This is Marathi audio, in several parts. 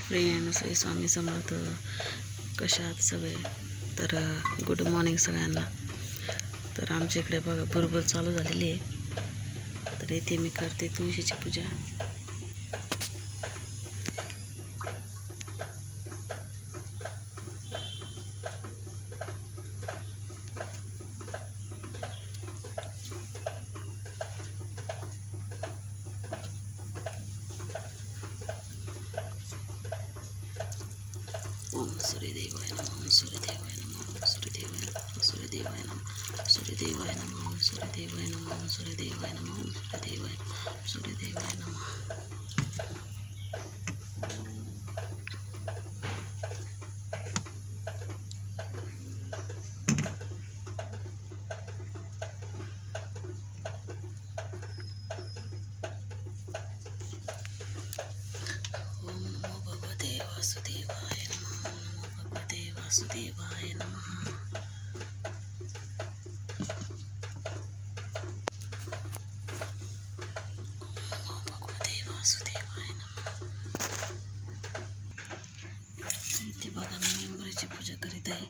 प्रिय श्री स्वामी समर्थ. कशा आहात सगळे? तर गुड मॉर्निंग सगळ्यांना. तर आमच्या इकडे बघा बरोबर चालू झालेली आहे. तर इथे मी करते तुळशीची पूजा. ओम सूर्यदेवाय नमः. ओम सूर्यदेवाय नमः. ओम सूर्यदेवाय नमः. सूर्यदेवाय नमः. सूर्यदेवाय नमः. ओम सूर्यदेवाय नमः. ओम सूर्यदेवाय नमः. ओम सूर्यदेवाय सूर्यदेवाय नमः. ओम नमो भगवते वासुदेवाय नमः. ओम नमो भगवते वासुदेवाय नमः. वासुदेवाय नमः. इथे बघा मी उंबऱ्याची पूजा करीत आहे.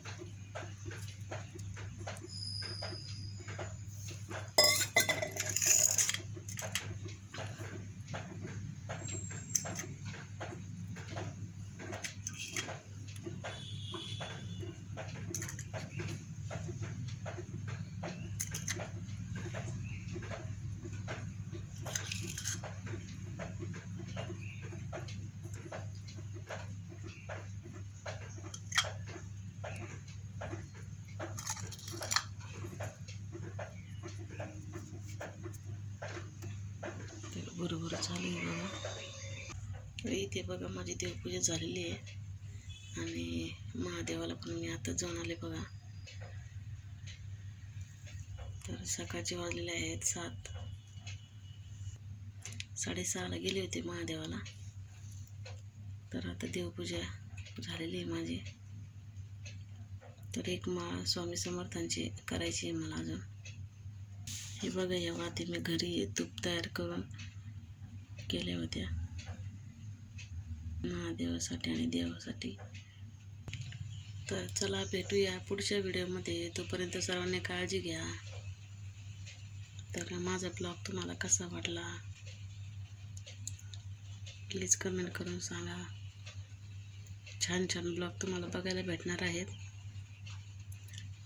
बरोबर चालू आहे बघा. तर इथे बघा माझी देवपूजा झालेली आहे आणि महादेवाला पण मी आता जाऊन आले बघा. तर सकाळचे वाजलेले आहेत 7. 6:30ला गेले होते महादेवाला. तर आता देवपूजा झालेली आहे माझी. तर एक माळ स्वामी समर्थांची करायची आहे मला अजून. हे बघा या वाती मी घरी तूप तयार करून केल्या होत्या महादेवासाठी आणि देवासाठी. तर चला भेटूया पुढच्या व्हिडिओमध्ये. तोपर्यंत सर्वांनी काळजी घ्या. तर माझा ब्लॉग तुम्हाला कसा वाटला प्लीज कमेंट करून सांगा. छान छान ब्लॉग तुम्हाला बघायला भेटणार आहेत.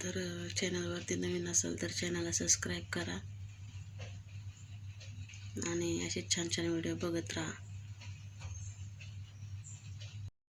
तर चॅनलवरती नवीन असेल तर चॅनलला सबस्क्राईब करा आणि असे छान छान व्हिडिओ बघत राहा.